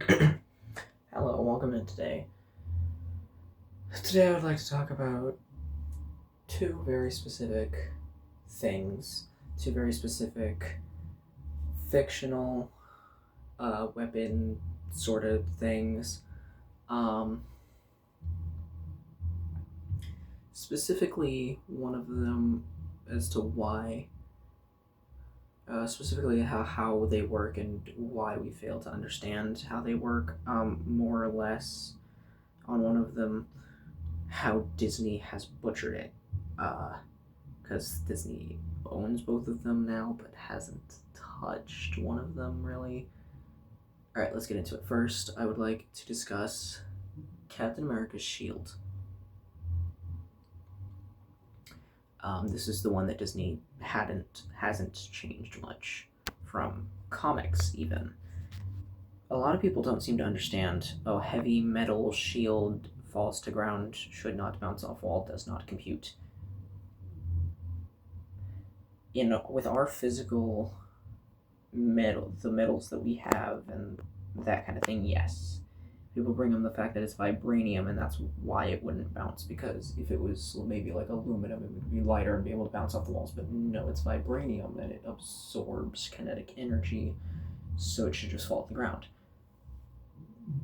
Hello, welcome to today. Today I would like to talk about two very specific things, two very specific fictional weapon sort of things. Um, Specifically, one of them as to why, specifically how they work and why we fail to understand how they work, more or less on one of them, how Disney has butchered it. Because Disney owns both of them now, but hasn't touched one of them really. All right, let's get into it. First, I would like to discuss Captain America's shield. This is the one that Disney hasn't changed much from comics even. A lot of people don't seem to understand. Oh, heavy metal shield falls to ground, should not bounce off wall, does not compute. With our physical metal, the metals that we have, and that kind of thing, yes. People bring up the fact that it's vibranium, and that's why it wouldn't bounce. Because if it was maybe like aluminum, it would be lighter and be able to bounce off the walls. But no, it's vibranium, and it absorbs kinetic energy, so it should just fall to the ground.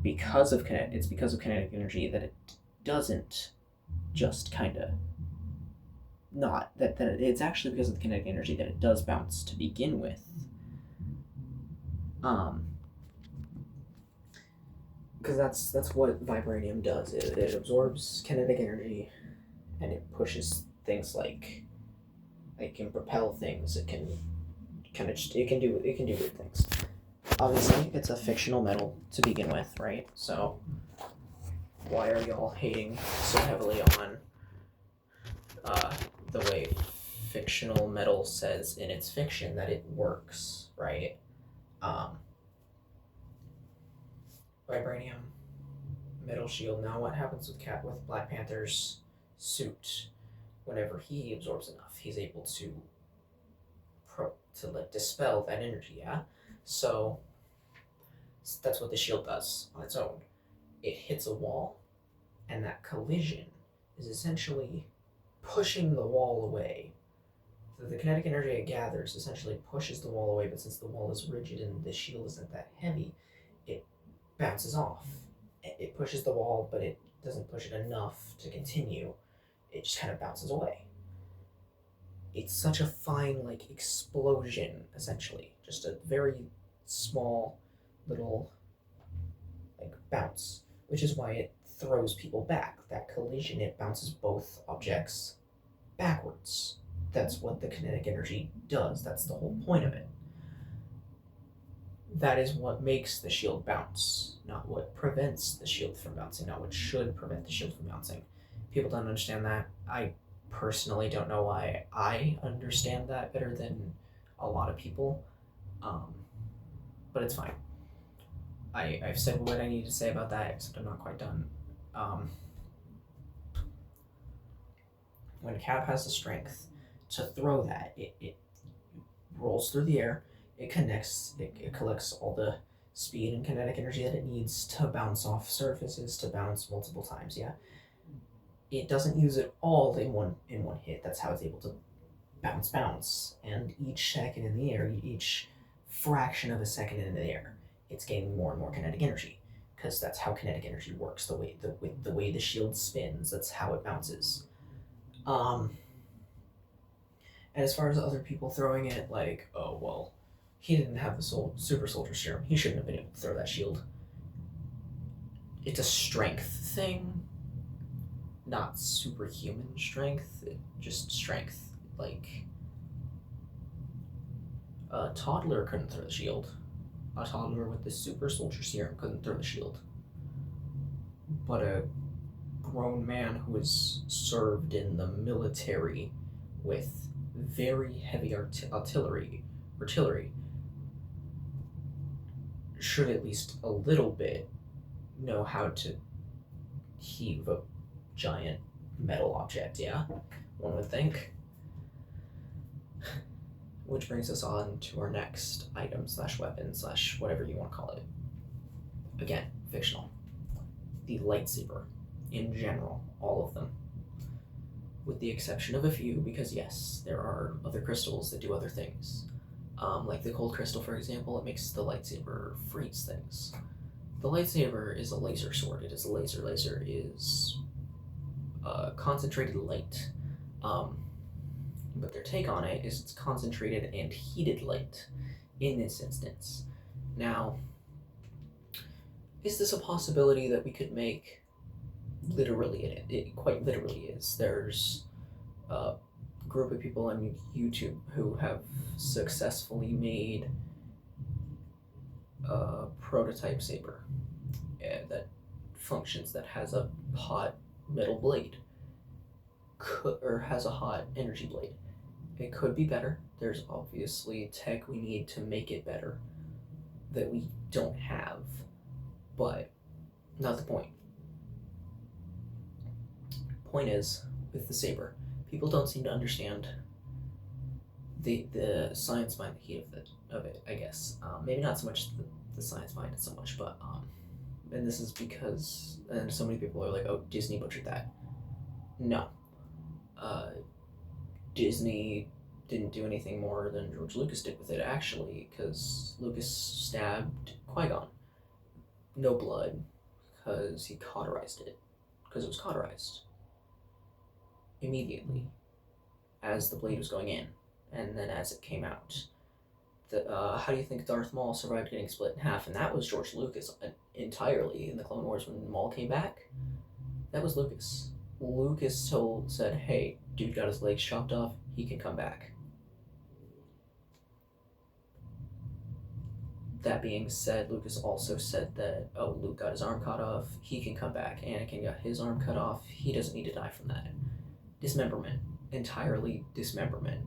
It's because of kinetic energy that it doesn't just kind of not that it's actually because of the kinetic energy that it does bounce to begin with. Um, because that's what vibranium does. It absorbs kinetic energy, and it pushes things like it can propel things. It can it can do good things. Obviously, it's a fictional metal to begin with, right? So why are y'all hating so heavily on uh, the way fictional metal says in its fiction that it works, right? Um, Vibranium, metal shield. Now, what happens with Black Panther's suit? Whenever he absorbs enough, he's able to like dispel that energy. Yeah, so that's what the shield does on its own. It hits a wall, and that collision is essentially pushing the wall away. So the kinetic energy it gathers essentially pushes the wall away, but since the wall is rigid and the shield isn't that heavy, it bounces off. It pushes the wall, but it doesn't push it enough to continue. It just kind of bounces away. It's such a fine, like, explosion, essentially. Just a very small little, like, bounce, which is why it throws people back. That collision, it bounces both objects backwards. That's what the kinetic energy does. That's the whole point of it. That is what makes the shield bounce, not what prevents the shield from bouncing, not what should prevent the shield from bouncing. People don't understand that. I personally don't know why I understand that better than a lot of people, um, but it's fine. I've said what I need to say about that, except I'm not quite done. Um, when Cap has the strength to throw that, it rolls through the air, it collects all the speed and kinetic energy that it needs to bounce off surfaces, to bounce multiple times. Yeah, it doesn't use it all in one hit. That's how it's able to bounce, and each second in the air, each fraction of a second in the air, it's gaining more and more kinetic energy, because that's how kinetic energy works. The way the shield spins, that's how it bounces. Um, and as far as other people throwing it, like, oh well, he didn't have the super soldier serum. He shouldn't have been able to throw that shield. It's a strength thing, not superhuman strength. Just strength. Like, a toddler couldn't throw the shield. A toddler with the super soldier serum couldn't throw the shield. But a grown man who was served in the military with very heavy artillery should at least a little bit know how to heave a giant metal object, yeah? One would think. Which brings us on to our next item slash weapon slash whatever you want to call it. Again, fictional. The lightsaber, in general, all of them, with the exception of a few, because yes, there are other crystals that do other things. Like the cold crystal, for example, it makes the lightsaber freeze things. The lightsaber is a laser sword. It is a laser. Laser is concentrated light. But their take on it is it's concentrated and heated light in this instance. Now, is this a possibility that we could make? Literally, it quite literally is. There's a group of people on YouTube who have successfully made a prototype saber that functions, that has a hot metal blade, or has a hot energy blade. It could be better. There's obviously tech we need to make it better that we don't have, but not the point. Point is, with the saber, people don't seem to understand the science behind the heat of it. I guess maybe not so much the science behind it so much, but and this is because, and so many people are like, oh, Disney butchered that. No, Disney didn't do anything more than George Lucas did with it, actually, because Lucas stabbed Qui-Gon. No blood, because he cauterized it, because it was cauterized immediately as the blade was going in, and then as it came out. How do you think Darth Maul survived getting split in half? And that was George Lucas entirely in the Clone Wars when Maul came back. That was Lucas. Lucas said, hey, dude got his legs chopped off, he can come back. That being said, Lucas also said that, oh, Luke got his arm cut off, he can come back. Anakin got his arm cut off, he doesn't need to die from that. Dismemberment. Entirely dismemberment.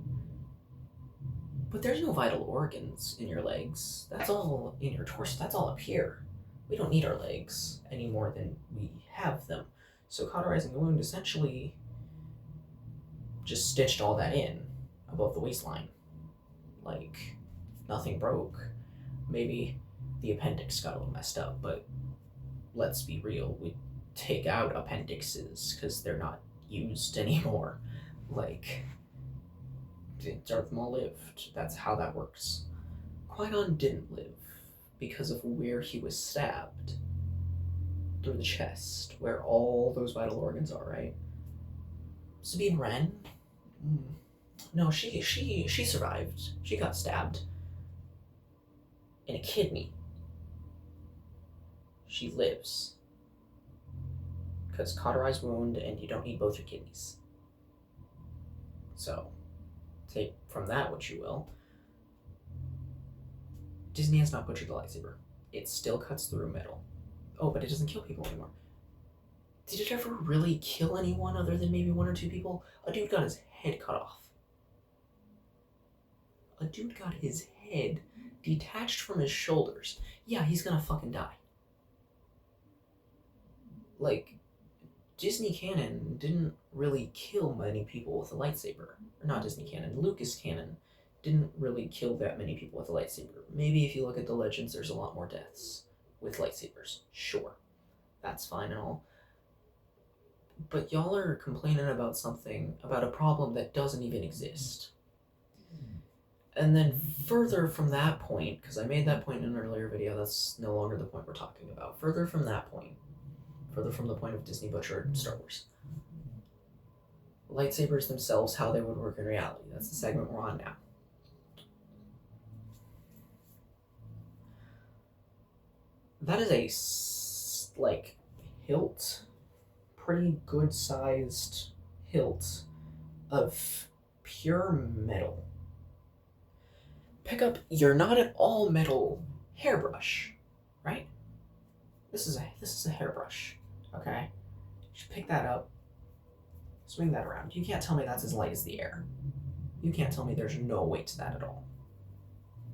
But there's no vital organs in your legs. That's all in your torso. That's all up here. We don't need our legs any more than we have them. So cauterizing the wound essentially just stitched all that in above the waistline. Like, nothing broke. Maybe the appendix got a little messed up, but let's be real. We take out appendixes because they're not used anymore. Like, Darth Maul lived. That's how that works. Qui-Gon didn't live because of where he was stabbed. Through the chest, where all those vital organs are, right? Sabine Wren? No, she survived. She got stabbed in a kidney. She lives. Because cauterized wound, and you don't need both your kidneys. So, take from that what you will. Disney has not butchered the lightsaber. It still cuts through metal. Oh, but it doesn't kill people anymore. Did it ever really kill anyone other than maybe one or two people? A dude got his head cut off. A dude got his head detached from his shoulders. Yeah, he's gonna fucking die. Like, Disney canon didn't really kill many people with a lightsaber. Or not Disney canon, Lucas canon didn't really kill that many people with a lightsaber. Maybe if you look at the legends, there's a lot more deaths with lightsabers. Sure, that's fine and all. But y'all are complaining about something, about a problem that doesn't even exist. And then further from that point, because I made that point in an earlier video, that's no longer the point we're talking about. Further from that point, further from the point of Disney butchered Star Wars. Lightsabers themselves, how they would work in reality. That's the segment we're on now. That is a, like, hilt, pretty good sized hilt of pure metal. Pick up your not at all metal hairbrush, right? This is a hairbrush, okay? You should pick that up, swing that around. You can't tell me that's as light as the air. You can't tell me there's no weight to that at all.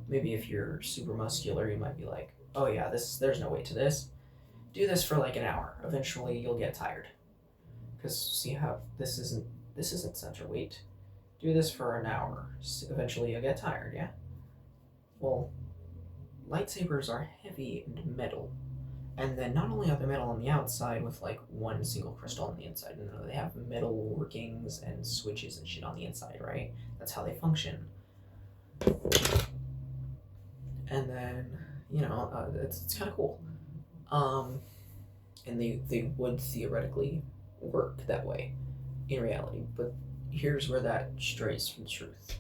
Maybe if you're super muscular, you might be like, oh yeah, there's no weight to this. Do this for like an hour. Eventually you'll get tired. Because see how this isn't center weight. Do this for an hour. Eventually you'll get tired, yeah? Well, lightsabers are heavy and metal. And then not only are they metal on the outside with like one single crystal on the inside, no, they have metal workings and switches and shit on the inside, right? That's how they function. And then, it's kind of cool. And they would theoretically work that way in reality, but here's where that strays from the truth.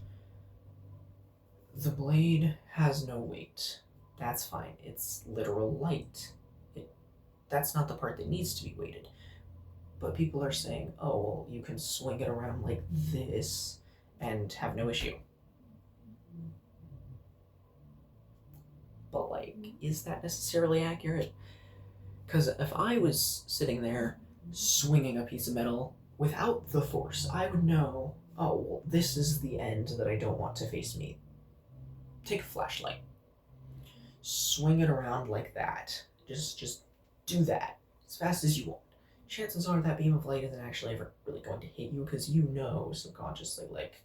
The blade has no weight. That's fine. It's literal light. That's not the part that needs to be weighted. But people are saying, oh, well, you can swing it around like this and have no issue. But, like, is that necessarily accurate? Because if I was sitting there swinging a piece of metal without the force, I would know, oh, well, this is the end that I don't want to face me. Take a flashlight. Swing it around like that. Just do that as fast as you want. Chances are that beam of light isn't actually ever really going to hit you because you know subconsciously, like,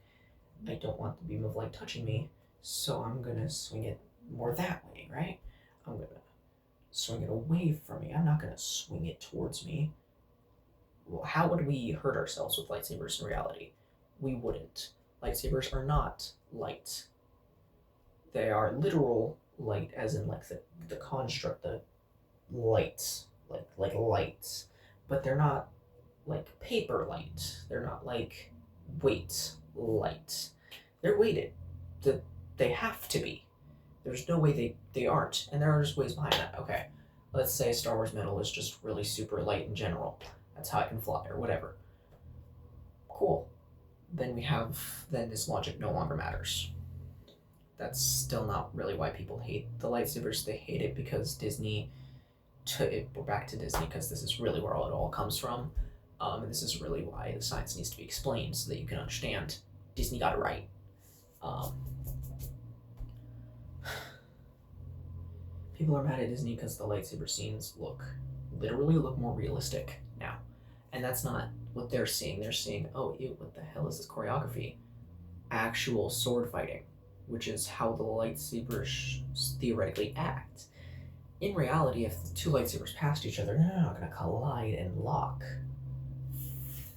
I don't want the beam of light touching me, so I'm gonna swing it more that way, right? I'm gonna swing it away from me. I'm not gonna swing it towards me. Well, how would we hurt ourselves with lightsabers in reality? We wouldn't. Lightsabers are not light. They are literal light, as in like the construct, the light, like lights. But they're not like paper light. They're not like weight light. They're weighted. They have to be. There's no way they aren't. And there are just ways behind that. Okay, let's say Star Wars metal is just really super light in general. That's how it can fly or whatever. Cool. Then this logic no longer matters. That's still not really why people hate the lightsabers. They hate it because Disney, we're back to Disney because this is really where it all comes from. And this is really why the science needs to be explained so that you can understand. Disney got it right. People are mad at Disney because the lightsaber scenes literally look more realistic now. And that's not what they're seeing. They're seeing, oh, ew, what the hell is this choreography? Actual sword fighting, which is how the lightsabers theoretically act. In reality, if the two lightsabers passed each other, they're not going to collide and lock.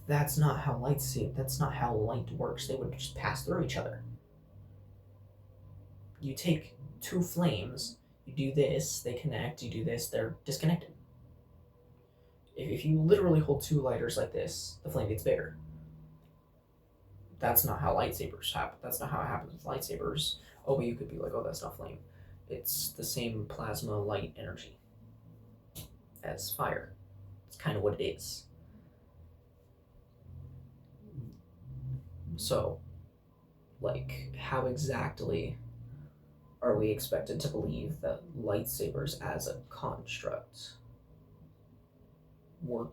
That's not how light works. They would just pass through each other. You take two flames, you do this, they connect, you do this, they're disconnected. If you literally hold two lighters like this, the flame gets bigger. That's not how lightsabers happen. That's not how it happens with lightsabers. Oh, but you could be like, oh, that's not flame. It's the same plasma light energy as fire. It's kind of what it is. So, like, how exactly are we expected to believe that lightsabers as a construct work?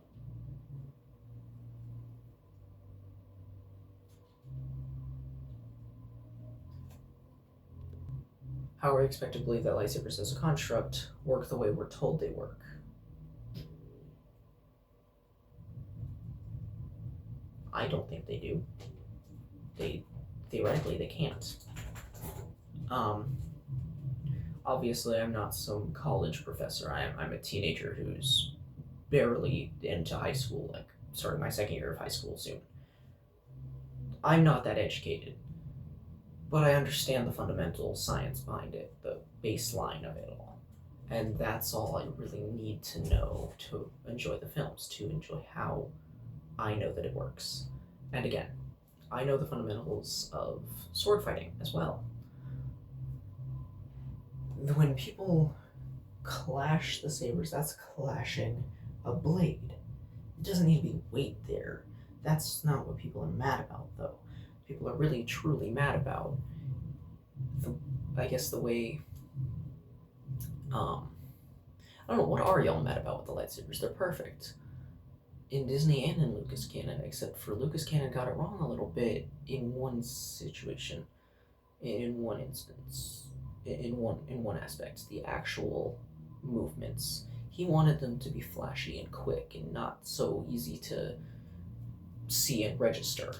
How are we expected to believe that lightsabers as a construct work the way we're told they work? I don't think they do. Theoretically, they can't. Obviously, I'm not some college professor. I'm a teenager who's barely into high school, like starting my second year of high school soon. I'm not that educated, but I understand the fundamental science behind it, the baseline of it all. And that's all I really need to know to enjoy the films, to enjoy how I know that it works. And again, I know the fundamentals of sword fighting as well. When people clash the sabers, that's clashing a blade. It doesn't need to be weight there. That's not what people are mad about, though. People are really, truly mad about the way. I don't know, what are y'all mad about with the lightsabers? They're perfect. In Disney and in Lucas canon, except for Lucas canon got it wrong a little bit in one situation, in one instance, in one aspect, the actual movements. He wanted them to be flashy and quick and not so easy to see and register,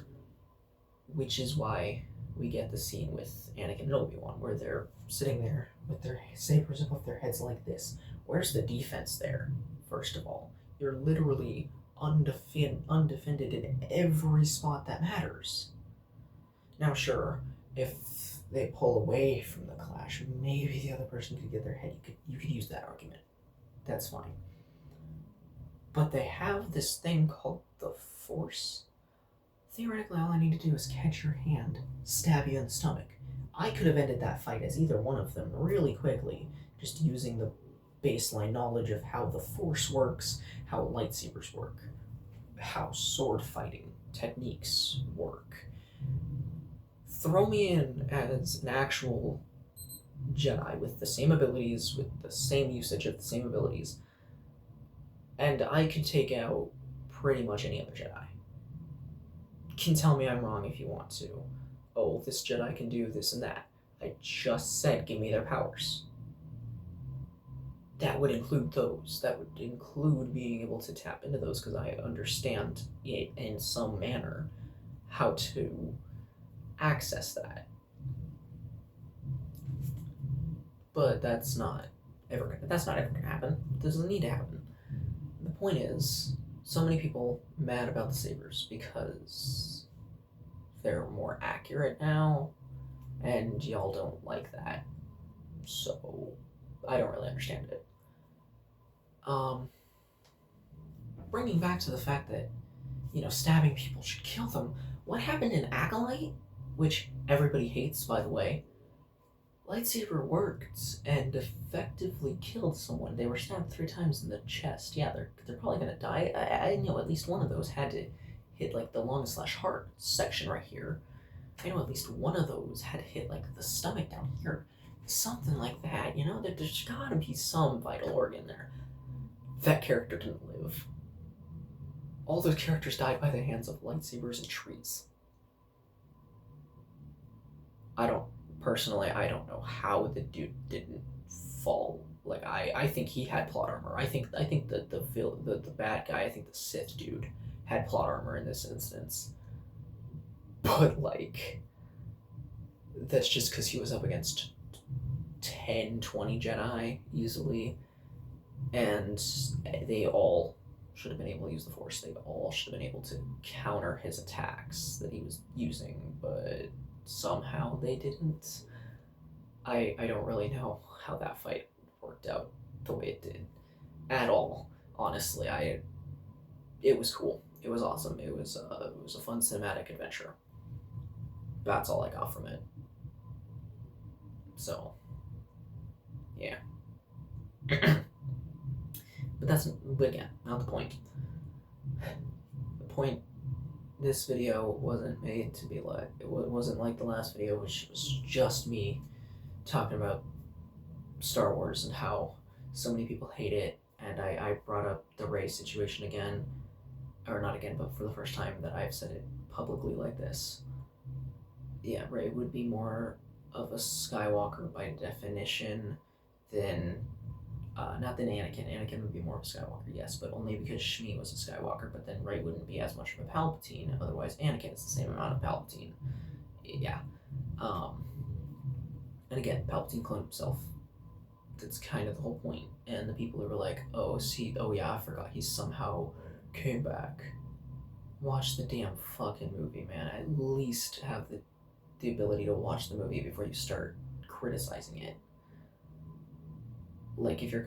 which is why we get the scene with Anakin and Obi-Wan where they're sitting there with their sabers above their heads like this, Where's the defense there? First of all, you're literally undefended in every spot that matters. Now, sure, if they pull away from the clash, maybe the other person could get their head. You could use that argument. That's fine. But they have this thing called the Force. Theoretically, all I need to do is catch your hand, stab you in the stomach. I could have ended that fight as either one of them really quickly, just using the baseline knowledge of how the Force works, how lightsabers work, how sword fighting techniques work. Throw me in as an actual Jedi with the same abilities, with the same usage of the same abilities, and I can take out pretty much any other Jedi. Can tell me I'm wrong if you want to. Oh, this Jedi can do this and that. I just said give me their powers. That would include those. That would include being able to tap into those, because I understand it in some manner how to access that. But that's not ever gonna happen. It doesn't need to happen. The point is, so many people mad about the sabers because they're more accurate now, and y'all don't like that. So I don't really understand it. Bringing back to the fact that, stabbing people should kill them. What happened in Acolyte, which everybody hates, by the way? Lightsaber worked and effectively killed someone. They were stabbed 3 times in the chest. Yeah, they're probably gonna die. I know at least one of those had to hit like the lung/heart section right here. I know at least one of those had to hit like the stomach down here. Something like that, there's gotta be some vital organ there. That character didn't live. All those characters died by the hands of lightsabers and trees. I don't know how the dude didn't fall. Like, I think he had plot armor. I think the bad guy, I think the Sith dude had plot armor in this instance. But like, that's just because he was up against 10, 20 Jedi easily, and they all should have been able to use the Force. They all should have been able to counter his attacks that he was using, but somehow they didn't. I don't really know how that fight worked out the way it did at all. Honestly, it was cool. It was awesome. It was a fun cinematic adventure. That's all I got from it. So, yeah. But again, not the point. The point, this video wasn't made to be like, it wasn't like the last video, which was just me talking about Star Wars and how so many people hate it, and I brought up the Rey situation again, or not again, but for the first time that I've said it publicly like this. Yeah, Rey would be more of a Skywalker by definition than not than Anakin. Anakin would be more of a Skywalker, yes, but only because Shmi was a Skywalker, but then Rey wouldn't be as much of a Palpatine, otherwise Anakin is the same amount of Palpatine. Yeah. And again, Palpatine cloned himself. That's kind of the whole point. And the people who were like, oh yeah, I forgot he somehow came back. Watch the damn fucking movie, man. At least have the ability to watch the movie before you start criticizing it. Like, if you're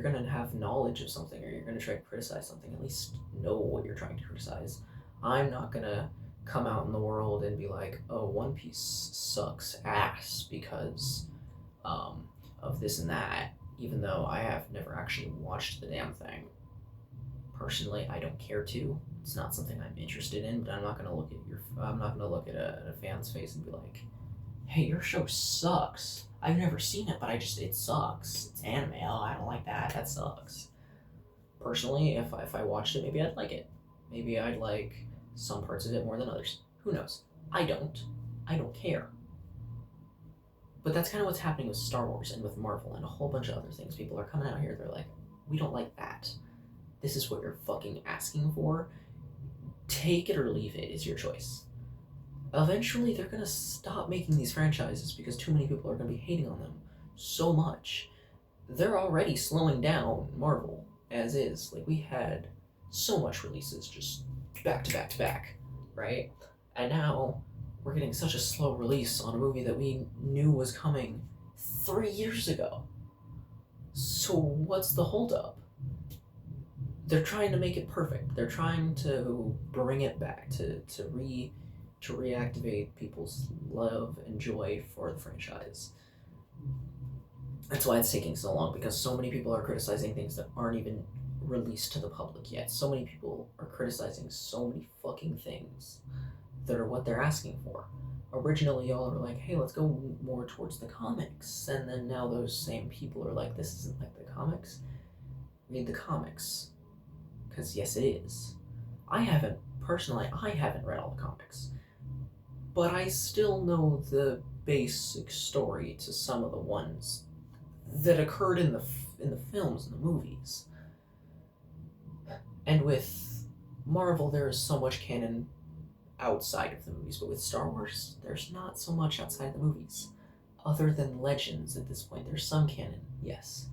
gonna have knowledge of something, or you're gonna try to criticize something, at least know what you're trying to criticize. I'm not gonna come out in the world and be like, oh, One Piece sucks ass because of this and that, even though I have never actually watched the damn thing. Personally, I don't care to. It's not something I'm interested in, but I'm not gonna look at a fan's face and be like, hey, your show sucks. I've never seen it, but it sucks. It's anime. Oh, I don't like that. That sucks. Personally, if I watched it, maybe I'd like it. Maybe I'd like some parts of it more than others. Who knows? I don't care. But that's kind of what's happening with Star Wars and with Marvel and a whole bunch of other things. People are coming out here, they're like, we don't like that. This is what you're fucking asking for. Take it or leave it is your choice. Eventually, they're gonna stop making these franchises because too many people are gonna be hating on them so much they're already slowing down Marvel as is. Like, we had so much releases just back to back to back, right? And now we're getting such a slow release on a movie that we knew was coming 3 years ago. So what's the holdup? They're trying to make it perfect. They're trying to bring it back to reactivate people's love and joy for the franchise. That's why it's taking so long, because so many people are criticizing things that aren't even released to the public yet. So many people are criticizing so many fucking things that are what they're asking for. Originally, y'all were like, hey, let's go more towards the comics. And then now those same people are like, this isn't like the comics. Read the comics. Because yes, it is. I haven't read all the comics. But I still know the basic story to some of the ones that occurred in the films and the movies. And with Marvel, there is so much canon outside of the movies, but with Star Wars, there's not so much outside the movies. Other than legends at this point, there's some canon, yes.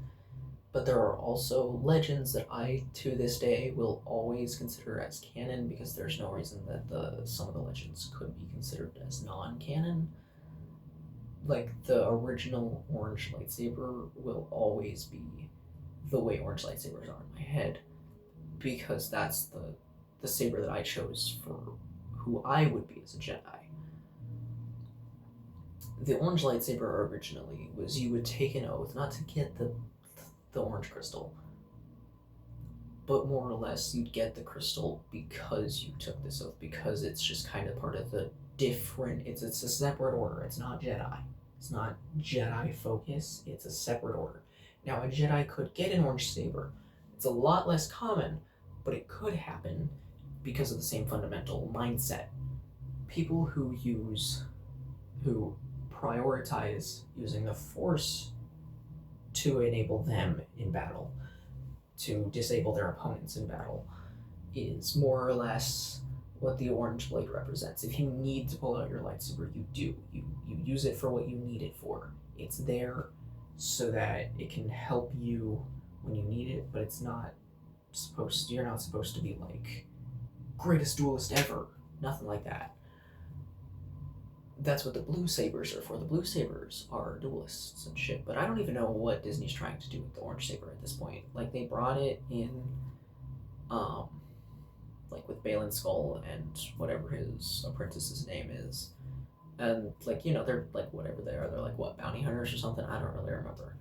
But there are also legends that I, to this day, will always consider as canon, because there's no reason that some of the legends could be considered as non-canon. Like, the original orange lightsaber will always be the way orange lightsabers are in my head, because that's the saber that I chose for who I would be as a Jedi. The orange lightsaber originally was you would take an oath not to get the orange crystal, but more or less you'd get the crystal because you took this oath, because it's just kind of part of the different, it's a separate order. It's not Jedi. It's not Jedi focus. It's a separate order. Now, a Jedi could get an orange saber. It's a lot less common, but it could happen because of the same fundamental mindset. People who prioritize using the Force to enable them in battle, to disable their opponents in battle, is more or less what the orange blade represents. If you need to pull out your lightsaber, you do. You use it for what you need it for. It's there so that it can help you when you need it, but you're not supposed to be like greatest duelist ever. Nothing like that. That's what the blue sabers are for. The blue sabers are duelists and shit, but I don't even know what Disney's trying to do with the orange saber at this point. Like, they brought it in, like with Balin Skull and whatever his apprentice's name is, and like, you know, they're like whatever they are. They're like, what, bounty hunters or something? I don't really remember.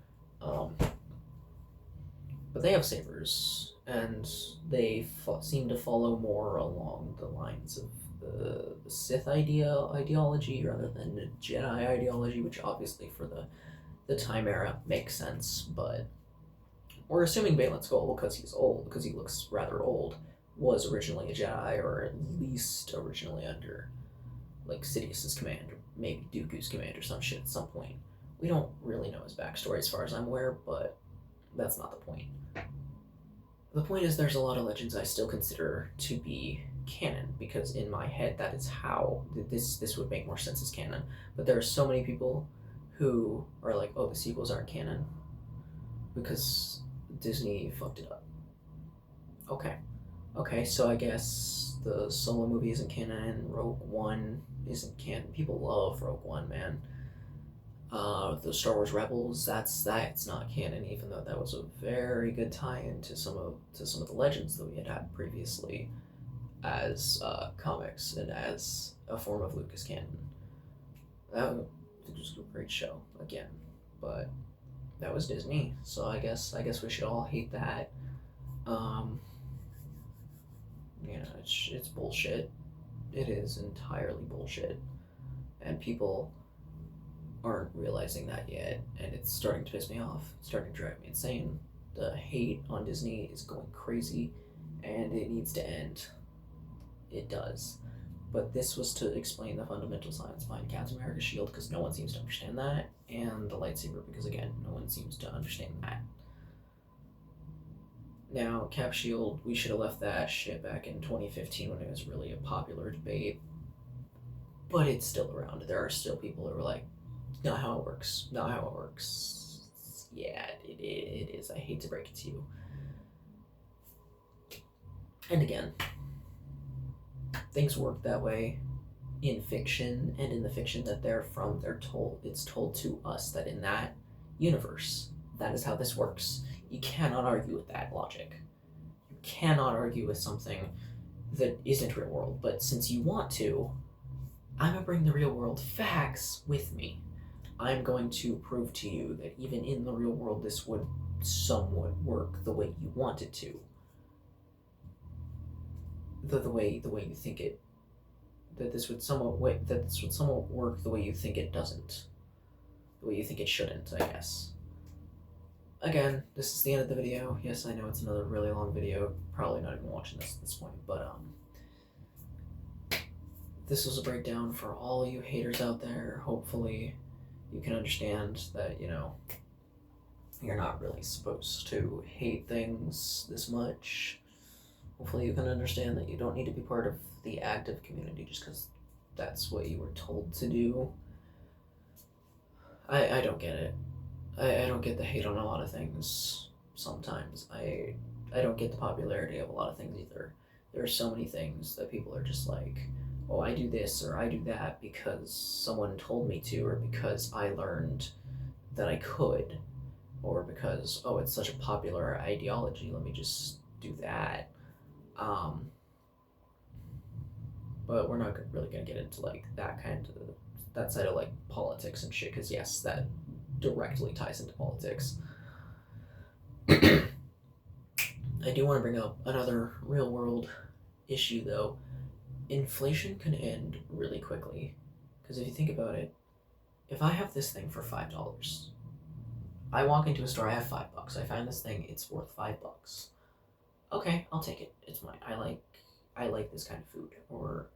But they have sabers, and they seem to follow more along the lines of the Sith ideology rather than the Jedi ideology, which obviously for the time era makes sense. But we're assuming Balin Skull, because he's old, because he looks rather old, was originally a Jedi, or at least originally under like Sidious's command, or maybe Dooku's command or some shit at some point. We don't really know his backstory as far as I'm aware, but that's not the point. The point is, there's a lot of legends I still consider to be canon, because in my head that is how this would make more sense as canon. But there are so many people who are like, oh, the sequels aren't canon because Disney fucked it up. Okay, so I guess the Solo movie isn't canon, Rogue One isn't canon. People love Rogue One, man. The Star Wars Rebels, that's not canon, even though that was a very good tie-in to some of the legends that we had previously as comics and as a form of Lucas canon. That was a great show again, but that was Disney, so I guess we should all hate that. You know, it's bullshit. It is entirely bullshit, and people aren't realizing that yet, and it's starting to piss me off. It's starting to drive me insane. The hate on Disney is going crazy, and it needs to end. It does. But this was to explain the fundamental science behind Captain America's shield, because no one seems to understand that, and the lightsaber, because again, no one seems to understand that. Now, Cap Shield, we should have left that shit back in 2015 when it was really a popular debate, but it's still around. There are still people who are like, not how it works. yeah, it is. I hate to break it to you. And again, things work that way in fiction, and in the fiction that they're from, it's told to us that in that universe, that is how this works. You cannot argue with that logic. You cannot argue with something that isn't real world. But since you want to, I'm gonna bring the real world facts with me. I'm going to prove to you that even in the real world, this would somewhat work the way you want it to. The way you think it, that this would somewhat work the way you think it doesn't, the way you think it shouldn't, I guess. Again, this is the end of the video. Yes, I know it's another really long video. Probably not even watching this at this point, but this was a breakdown for all you haters out there. Hopefully, you can understand that, you know, you're not really supposed to hate things this much. Hopefully you can understand that you don't need to be part of the active community just because that's what you were told to do. I don't get it. I don't get the hate on a lot of things sometimes. I don't get the popularity of a lot of things either. There are so many things that people are just like, oh, I do this or I do that because someone told me to, or because I learned that I could, or because, oh, it's such a popular ideology, let me just do that. But we're not really gonna get into like that side of like politics and shit, because yes, that directly ties into politics. I do want to bring up another real world issue though. Inflation can end really quickly, because if you think about it, if I have this thing for $5, I walk into a store, I have $5, I find this thing, it's worth $5. Okay, I'll take it. It's mine. I like this kind of food, or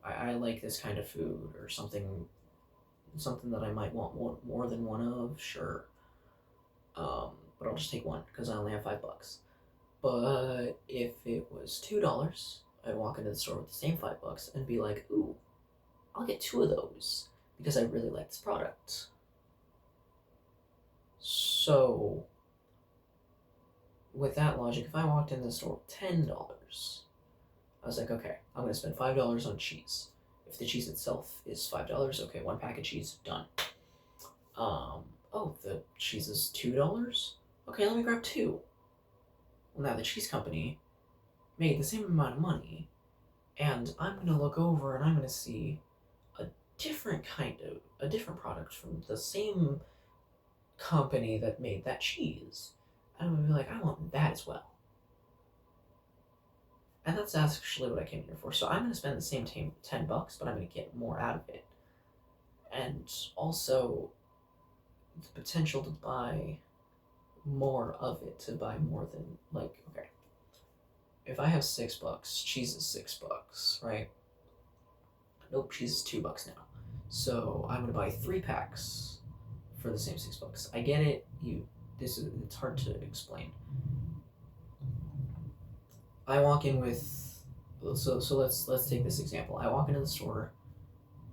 I like this kind of food, or something that I might want more than one of. Sure, but I'll just take one because I only have $5. But if it was $2, I'd walk into the store with the same $5 and be like, ooh, I'll get 2 of those because I really like this product. So with that logic, if I walked in the store with $10, I was like, okay, I'm gonna spend $5 on cheese. If the cheese itself is $5, okay, 1 pack of cheese, done. Oh, the cheese is $2? Okay, let me grab 2. Well, now the cheese company made the same amount of money, and I'm gonna look over and I'm gonna see a different product from the same company that made that cheese. I'm gonna be like, I want that as well. And that's actually what I came here for. So I'm gonna spend the same $10, but I'm gonna get more out of it. And also the potential to buy more of it, to buy more than, like, okay, if I have $6, cheese is $6, right? Nope, cheese is $2 now. So I'm gonna buy 3 packs for the same $6. I get it. It's hard to explain. I walk in with, so let's take this example. I walk into the store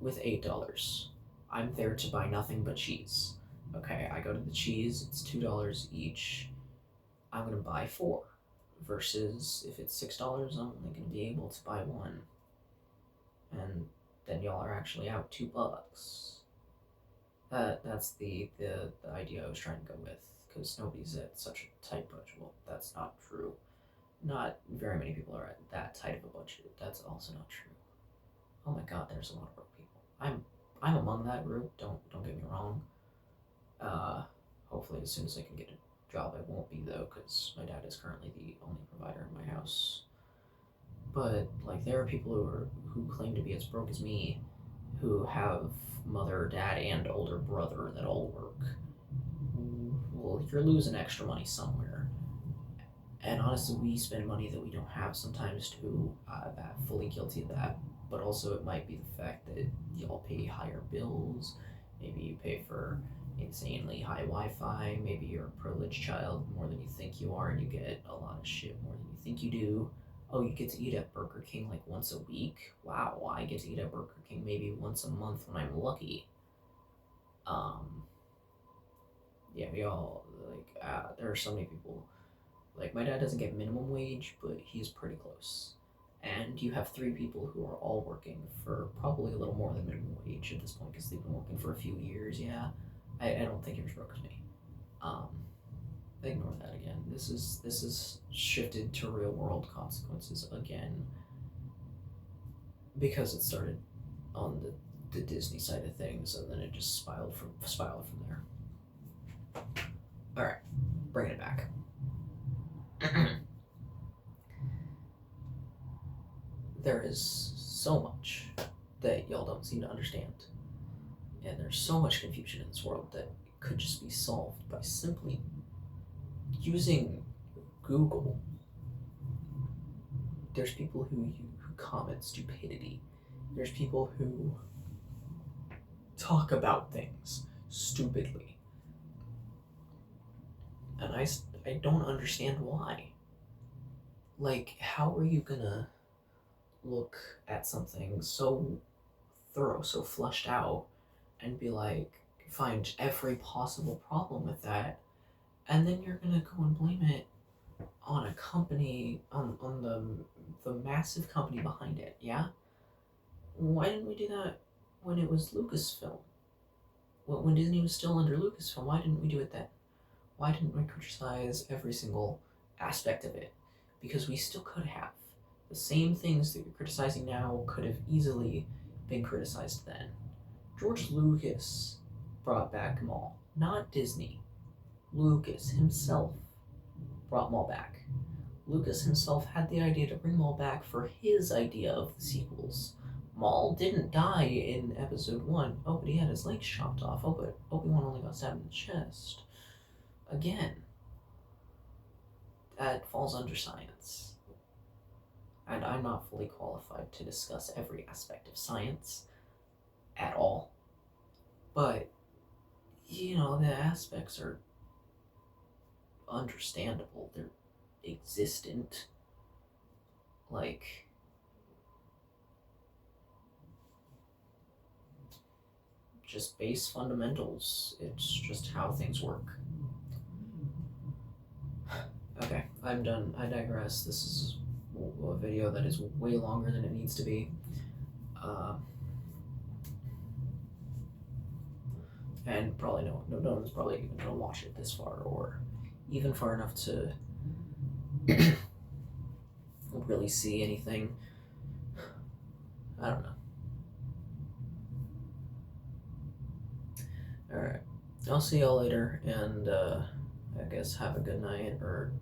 with $8. I'm there to buy nothing but cheese. Okay, I go to the cheese, it's $2 each. I'm gonna buy 4. Versus if it's $6, I'm only gonna be able to buy 1. And then y'all are actually out $2. That's the idea I was trying to go with, because nobody's at such a tight budget. Well, that's not true. Not very many people are at that tight of a budget. That's also not true. Oh my god, there's a lot of broke people. I'm among that group. Don't get me wrong. Hopefully as soon as I can get a job, I won't be though, because my dad is currently the only provider in my house. But like, there are people who claim to be as broke as me, who have mother, dad, and older brother that all work. Well, you're losing extra money somewhere. And honestly, we spend money that we don't have sometimes too. That fully guilty of that. But also, it might be the fact that y'all pay higher bills. Maybe you pay for insanely high Wi-Fi. Maybe you're a privileged child more than you think you are, and you get a lot of shit more than you think you do. Oh, you get to eat at Burger King like once a week? Wow, I get to eat at Burger King maybe once a month when I'm lucky. yeah, we all like there are so many people. Like my dad doesn't get minimum wage, but he's pretty close. And you have three people who are all working for probably a little more than minimum wage at this point because they've been working for a few years. Yeah, I don't think yours broke to me. Um, Ignore that again. This is shifted to real world consequences again because it started on the Disney side of things and then it just spiraled from there. All right, bringing it back. There is so much that y'all don't seem to understand, and there's so much confusion in this world that could just be solved by simply using Google. There's people who comment stupidity. There's people who talk about things stupidly. And I don't understand why. Like, how are you gonna look at something so thorough, so flushed out, and be like, find every possible problem with that, and then you're gonna go and blame it on a company, on the massive company behind it, yeah? Why didn't we do that when it was Lucasfilm? When Disney was still under Lucasfilm, why didn't we do it then? Why didn't we criticize every single aspect of it? Because we still could have. The same things that you're criticizing now could have easily been criticized then. George Lucas brought back Maul, not Disney. Lucas himself brought Maul back. Lucas himself had the idea to bring Maul back for his idea of the sequels. Maul didn't die in episode 1. Oh, but he had his legs chopped off. Oh, but Obi-Wan only got stabbed in the chest. Again, that falls under science. And I'm not fully qualified to discuss every aspect of science at all. But, the aspects are understandable. They're existent. Like, just base fundamentals. It's just how things work. Okay, I'm done. I digress. This is a video that is way longer than it needs to be. And probably no one's probably even gonna watch it this far, or even far enough to really see anything. I don't know. Alright, I'll see y'all later, and I guess have a good night, or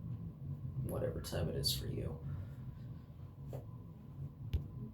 whatever time it is for you.